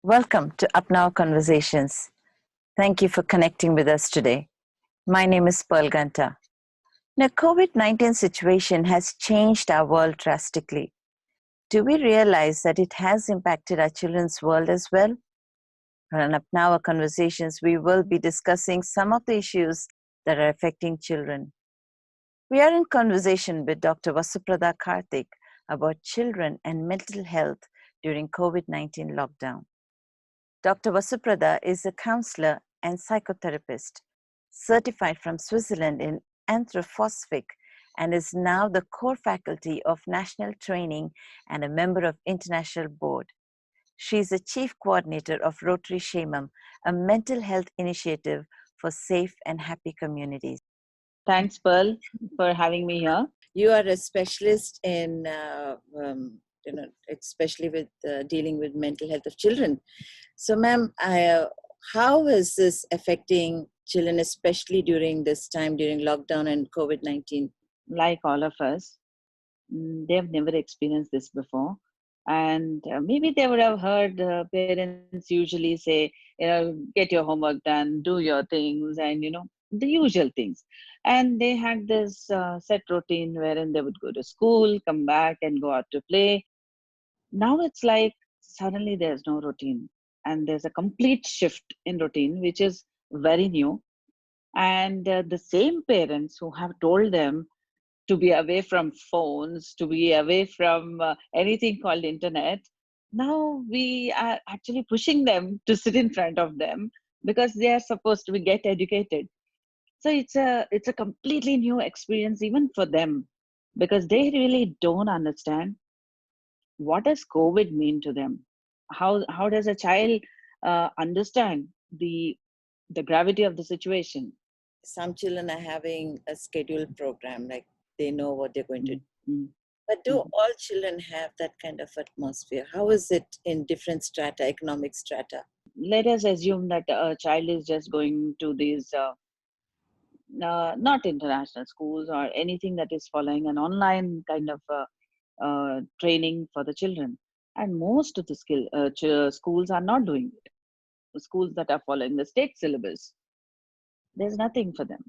Welcome to APNAO Conversations. Thank you for connecting with us today. My name is Ganta. Now, COVID-19 situation has changed our world drastically. Do we realize that it has impacted our children's world as well? On APNAO Conversations, we will be discussing some of the issues that are affecting children. We are in conversation with Dr.vasupradha about children and mental health during COVID-19 lockdown. Dr. Vasupradha is a counselor and psychotherapist, certified from Switzerland in anthroposophic, and is now the core faculty of national training and a member of international board. She is the chief coordinator of Rotary Shamam, a mental health initiative for safe and happy communities. Thanks, Pearl, for having me here. You are a specialist in especially with dealing with mental health of children. So, ma'am, how is this affecting children, especially during this time, during lockdown and COVID-19? Like all of us, they have never experienced this before. And maybe they would have heard parents usually say, get your homework done, do your things, and, the usual things. And they had this set routine wherein they would go to school, come back and go out to play. Now it's like suddenly there's no routine and there's a complete shift in routine, which is very new. And the same parents who have told them to be away from phones, to be away from anything called internet, now we are actually pushing them to sit in front of them because they are supposed to be get educated. So it's a completely new experience even for them, because they really don't understand what does COVID mean to them. How does a child understand the gravity of the situation? Some children are having a scheduled program, like they know what they're going to do. Mm-hmm. But do all children have that kind of atmosphere? How is it in different strata, economic strata? Let us assume that a child is just going to these not international schools or anything that is following an online kind of training for the children. And most of the schools are not doing it. The schools that are following the state syllabus, there's nothing for them.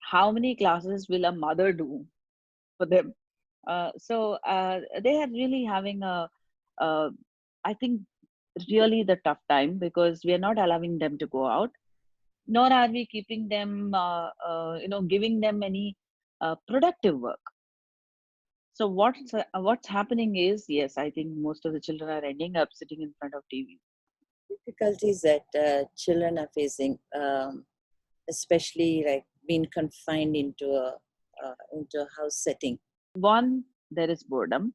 How many classes will a mother do for them? So they are really having I think, really the tough time, because we are not allowing them to go out, nor are we keeping them, giving them any productive work. So what's happening is, yes, I think most of the children are ending up sitting in front of TV. Difficulties that children are facing, especially like being confined into a house setting. One, there is boredom.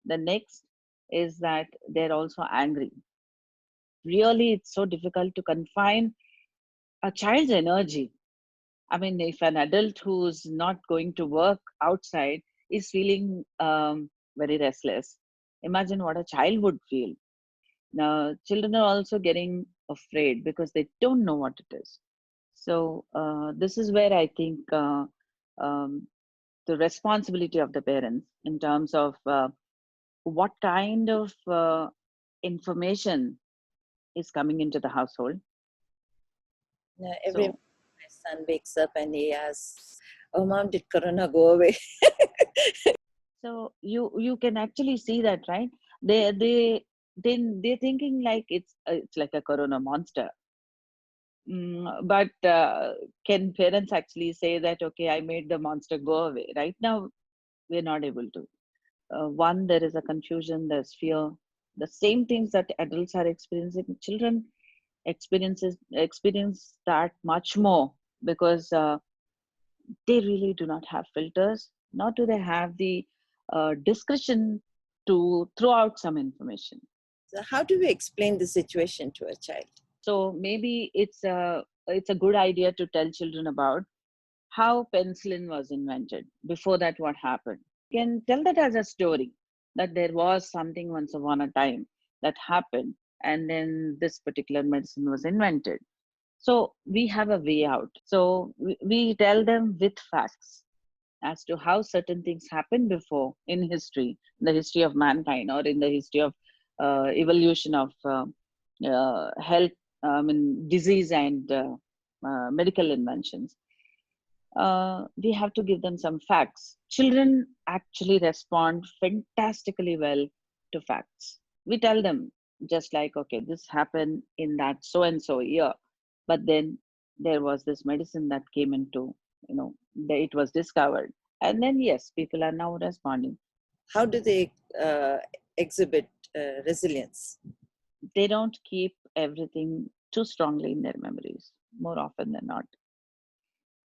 The next is that they're also angry. Really, it's so difficult to confine a child's energy. I mean, if an adult who's not going to work outside is feeling very restless, imagine what a child would feel. Now, children are also getting afraid because they don't know what it is. So this is where I think the responsibility of the parents in terms of what kind of information is coming into the household. Now, my son wakes up and he asks, "Oh, mom, did Corona go away?" So you can actually see that, right? They're thinking like it's like a Corona monster. But can parents actually say that, okay, I made the monster go away? Right now, we're not able to. One, there is a confusion, there's fear. The same things that adults are experiencing, children experience that much more, because they really do not have filters, nor do they have the discretion to throw out some information. So how do we explain the situation to a child? So maybe it's a good idea to tell children about how penicillin was invented. Before that, what happened? You can tell that as a story, that there was something once upon a time that happened, and then this particular medicine was invented. So we have a way out. So we tell them with facts as to how certain things happened before in history, in the history of mankind, or in the history of evolution of health, disease and medical inventions, we have to give them some facts. Children actually respond fantastically well to facts. We tell them just like, okay, this happened in that so and so year, but then there was this medicine that came into, it was discovered. And then, yes, people are now responding. How do they exhibit resilience? They don't keep everything too strongly in their memories more often than not.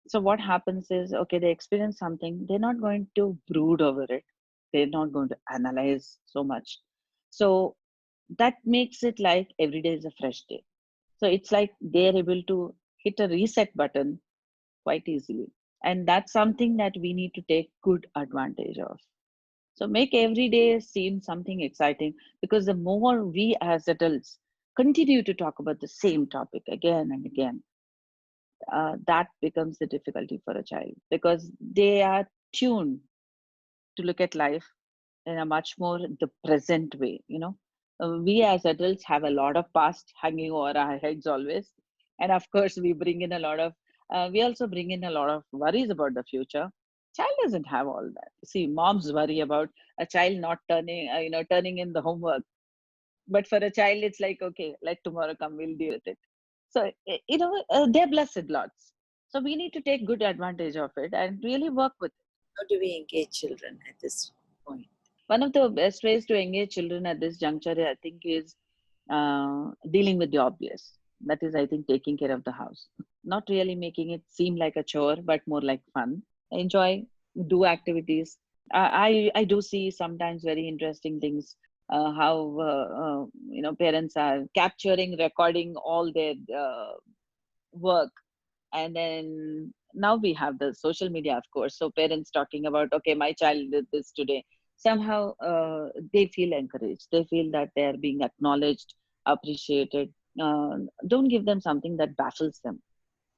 So what happens is, okay, they experience something, they're not going to brood over it, they're not going to analyze so much. So that makes it like every day is a fresh day. So it's like they're able to hit a reset button quite easily, and that's something that we need to take good advantage of. So make every day seem something exciting, because the more we as adults continue to talk about the same topic again and again, that becomes the difficulty for a child, because they are tuned to look at life in a much more the present way. We as adults have a lot of past hanging over our heads always, and of course we also bring in a lot of worries about the future. Child doesn't have all that. See, moms worry about a child not turning in the homework, but for a child it's like, okay, let tomorrow come, we'll deal with it. So they're blessed lots, so we need to take good advantage of it and really work with it. How do we engage children at this point? One of the best ways to engage children at this juncture, I think, is dealing with the obvious. That is, I think, taking care of the house, not really making it seem like a chore, but more like fun. Enjoy, do activities. I do see sometimes very interesting things, how parents are capturing, recording all their work, and then now we have the social media, of course, so parents talking about, okay, my child did this today. Somehow they feel encouraged, they feel that they are being acknowledged, appreciated. Don't give them something that baffles them.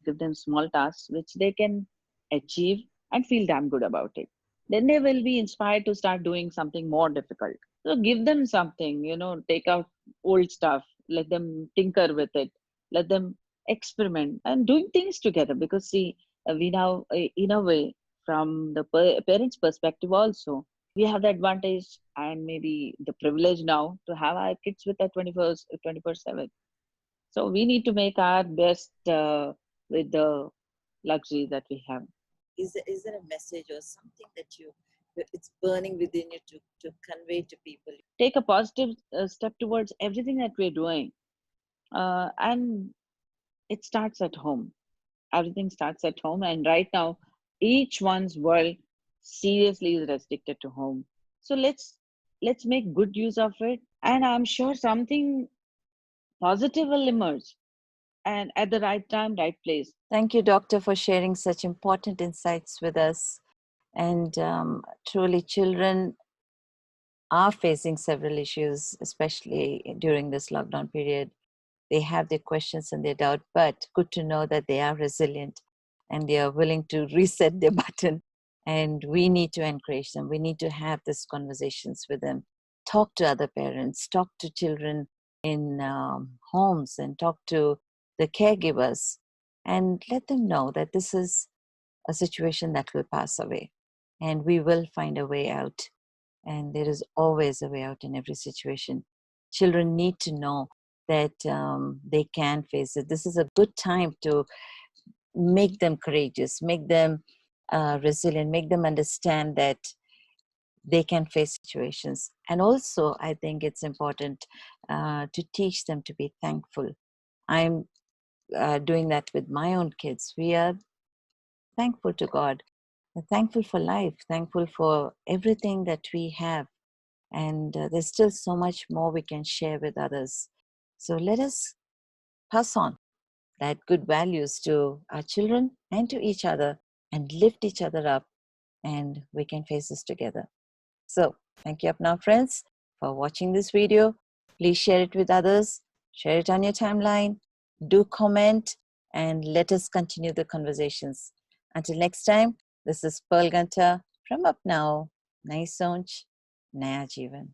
Give them small tasks which they can achieve and feel damn good about it. Then they will be inspired to start doing something more difficult. So give them something, take out old stuff, let them tinker with it, let them experiment and doing things together. Because see, we now, in a way, from the parents' perspective also, we have the advantage and maybe the privilege now to have our kids with us 24/7. So we need to make our best with the luxury that we have. Is there a message or something that it's burning within you to convey to people? Take a positive step towards everything that we're doing. And it starts at home. Everything starts at home. And right now, each one's world seriously is restricted to home. So let's make good use of it. And I'm sure something positive will emerge, and at the right time, right place. Thank you, Doctor, for sharing such important insights with us. And truly, children are facing several issues, especially during this lockdown period. They have their questions and their doubt, but good to know that they are resilient and they are willing to reset their button. And we need to encourage them. We need to have these conversations with them. Talk to other parents, talk to children in homes, and talk to the caregivers, and let them know that this is a situation that will pass away and we will find a way out. And there is always a way out in every situation. Children need to know that they can face it. This is a good time to make them courageous, make them resilient, make them understand that they can face situations. And also, I think it's important to teach them to be thankful. I'm doing that with my own kids. We are thankful to God, thankful for life, thankful for everything that we have. And there's still so much more we can share with others. So let us pass on that good values to our children and to each other and lift each other up, and we can face this together. So thank you, APNAO friends, for watching this video. Please share it with others, share it on your timeline, do comment, and let us continue the conversations. Until next time, this is Pearl Ganta from APNAO. Nai Sonch, Naya Jeevan.